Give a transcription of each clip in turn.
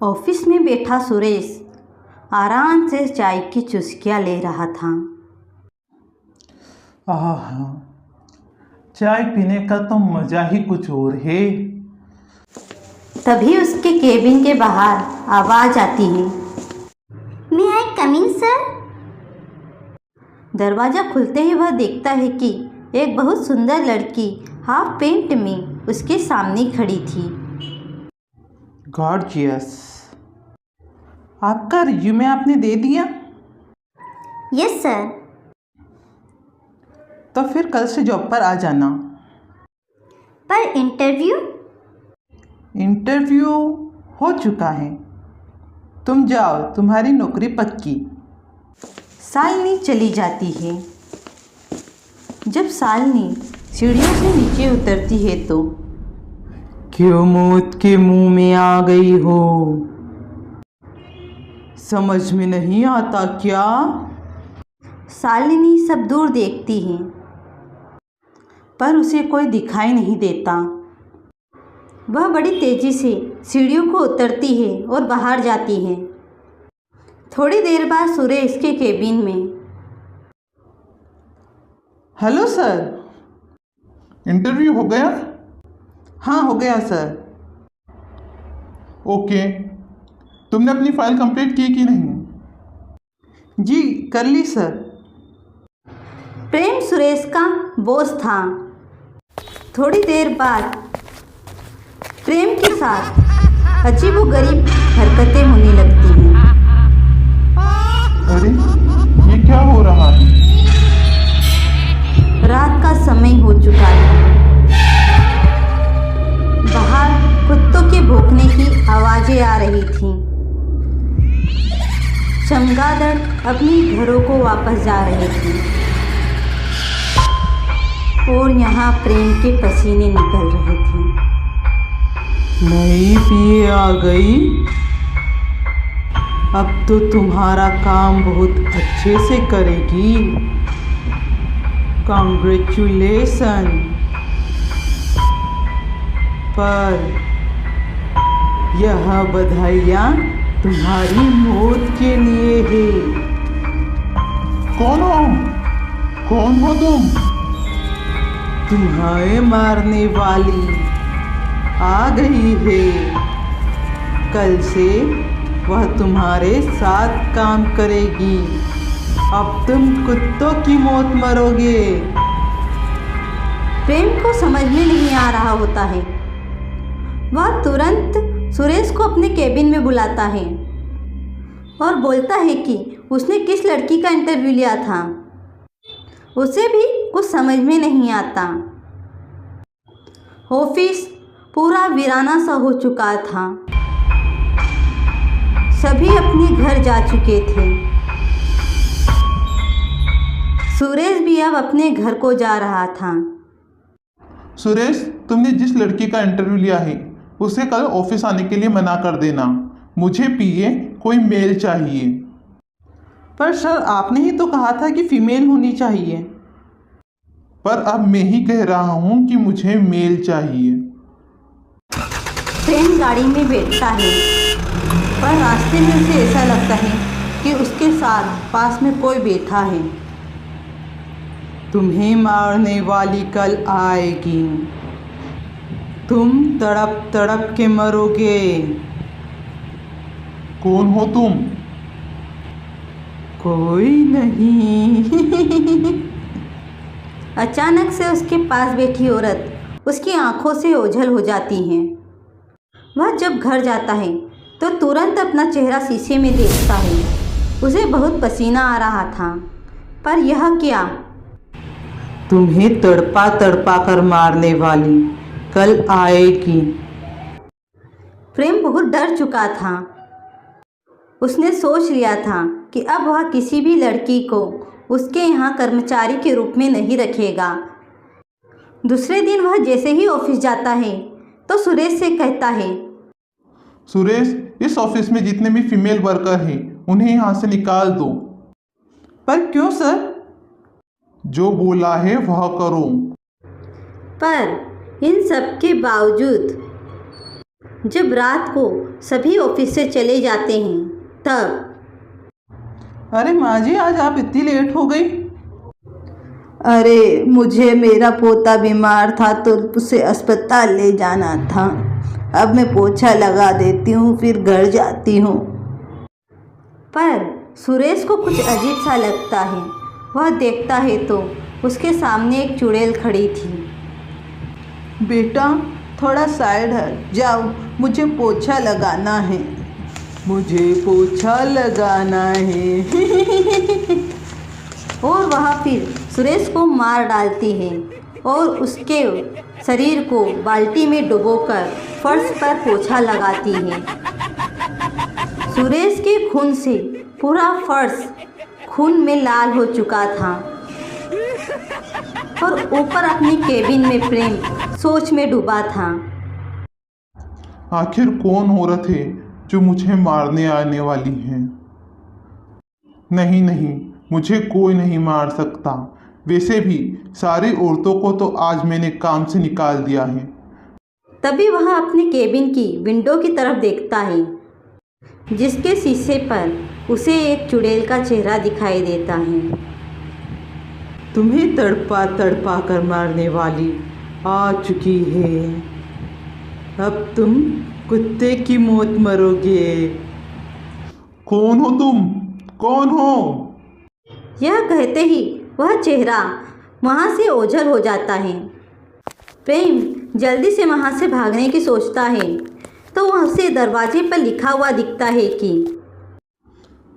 Office में बैठा सुरेश आराम से चाय की चुस्कियाँ ले रहा था। आह, चाय पीने का तो मजा ही कुछ और है। तभी उसके केबिन के बाहर आवाज आती है, मे आई कम इन सर? दरवाजा खुलते ही वह देखता है कि एक बहुत सुंदर लड़की हाफ पेंट में उसके सामने खड़ी थी। गॉर्जियस, आपका रिज्यूमे आपने दे दिया? Yes sir. तो फिर कल से जॉब पर आ जाना। पर इंटरव्यू हो चुका है, तुम जाओ, तुम्हारी नौकरी पक्की। शालिनी चली जाती है। जब शालिनी सीढ़ियों से नीचे उतरती है तो क्यों मौत के मुंह में आ गई हो? समझ में नहीं आता क्या? शालिनी सब दूर देखती है पर उसे कोई दिखाई नहीं देता। वह बड़ी तेजी से सीढ़ियों को उतरती है और बाहर जाती है। थोड़ी देर बाद सुरेश के केबिन में। हेलो सर, इंटरव्यू हो गया? हाँ हो गया सर। ओके, तुमने अपनी फाइल कंप्लीट की कि नहीं? जी कर ली सर। प्रेम सुरेश का बॉस था। थोड़ी देर बाद प्रेम के साथ अजीबोगरीब हरकतें होने लगती हैं। अरे ये क्या हो रहा है? रात का समय हो चुका है। बाहर कुत्तों के भौंकने की आवाजें आ रही थीं। चमगादड़ अपनी घरों को वापस जा रहे थे और यहाँ प्रेम के पसीने निकल रहे थे। नई पिए आ गई, अब तो तुम्हारा काम बहुत अच्छे से करेगी। कांग्रेचुलेसन। पर यह बधाइयाँ तुम्हारी मौत के लिए है। कौन हो तुम? तुम्हें मारने वाली आ गई है। कल से वह तुम्हारे साथ काम करेगी। अब तुम कुत्तों की मौत मरोगे। प्रेम को समझ में नहीं आ रहा होता है। वह तुरंत सुरेश को अपने केबिन में बुलाता है और बोलता है कि उसने किस लड़की का इंटरव्यू लिया था। उसे भी कुछ समझ में नहीं आता। ऑफिस पूरा वीराना सा हो चुका था। सभी अपने घर जा चुके थे। सुरेश भी अब अपने घर को जा रहा था। सुरेश, तुमने जिस लड़की का इंटरव्यू लिया है उसे कल ऑफिस आने के लिए मना कर देना। मुझे पीए कोई मेल चाहिए। पर सर आपने ही तो कहा था कि फीमेल होनी चाहिए। पर अब मैं ही कह रहा हूँ कि मुझे मेल चाहिए। प्रेम गाड़ी में बैठता है पर रास्ते में उसे ऐसा लगता है कि उसके साथ पास में कोई बैठा है। तुम्हें मारने वाली कल आएगी। तुम तड़प तड़प के मरोगे। कौन हो तुम? कोई नहीं। अचानक से उसके पास बैठी औरत उसकी आंखों से ओझल हो जाती है। वह जब घर जाता है तो तुरंत अपना चेहरा शीशे में देखता है। उसे बहुत पसीना आ रहा था। पर यह क्या? तुम्हें तड़पा तड़पा कर मारने वाली कल आएगी। प्रेम बहुत डर चुका था। उसने सोच लिया था कि अब वह किसी भी लड़की को उसके यहाँ कर्मचारी के रूप में नहीं रखेगा। दूसरे दिन वह जैसे ही ऑफिस जाता है तो सुरेश से कहता है, सुरेश, इस ऑफिस में जितने भी फीमेल वर्कर हैं उन्हें यहाँ से निकाल दो। पर क्यों सर? जो बोला है वह करो। पर इन सब के बावजूद जब रात को सभी ऑफिस से चले जाते हैं तब। अरे माँ जी, आज आप इतनी लेट हो गई? अरे मुझे मेरा पोता बीमार था तो उसे अस्पताल ले जाना था। अब मैं पोछा लगा देती हूँ फिर घर जाती हूँ। पर सुरेश को कुछ अजीब सा लगता है। वह देखता है तो उसके सामने एक चुड़ैल खड़ी थी। बेटा थोड़ा साइड हट जाओ, मुझे पोछा लगाना है, मुझे पोछा लगाना है। और वह फिर सुरेश को मार डालती है और उसके शरीर को बाल्टी में डुबोकर फर्श पर पोछा लगाती है। सुरेश के खून से पूरा फर्श खून में लाल हो चुका था और ऊपर अपनी केबिन में प्रेम सोच में डूबा था। आखिर कौन औरत है जो मुझे मारने आने वाली है? नहीं नहीं, मुझे कोई नहीं मार सकता। वैसे भी सारी औरतों को तो आज मैंने काम से निकाल दिया है। तभी वह अपने केबिन की विंडो की तरफ देखता है, जिसके शीशे पर उसे एक चुड़ैल का चेहरा दिखाई देता है। तुम्हें तड़पा तड़पा कर मारने वाली आ चुकी है। अब तुम कुत्ते की मौत मरोगे। कौन हो तुम? कौन हो? यह कहते ही वह चेहरा वहाँ से ओझल हो जाता है। प्रेम जल्दी से वहाँ से भागने की सोचता है तो वह उसे दरवाजे पर लिखा हुआ दिखता है कि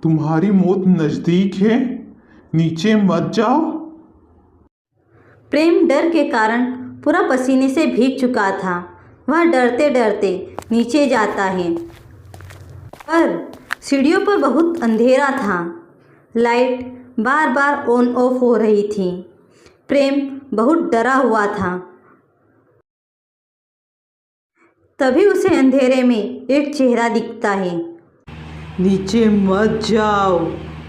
तुम्हारी मौत नज़दीक है, नीचे मत जाओ। प्रेम डर के कारण पूरा पसीने से भीग चुका था। वह डरते डरते नीचे जाता है पर सीढ़ियों पर बहुत अंधेरा था। Light bar bar on off हो रही थी। प्रेम बहुत डरा हुआ था। तभी उसे अंधेरे में एक चेहरा दिखता है। नीचे मत जाओ,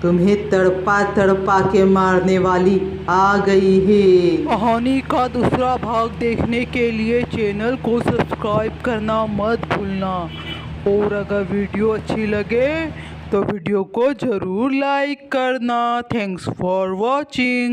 तुम्हें तड़पा तड़पा के मारने वाली आ गई है। कहानी का दूसरा भाग देखने के लिए चैनल को सब्सक्राइब करना मत भूलना। और अगर वीडियो अच्छी लगे तो वीडियो को ज़रूर लाइक करना। Thanks for watching.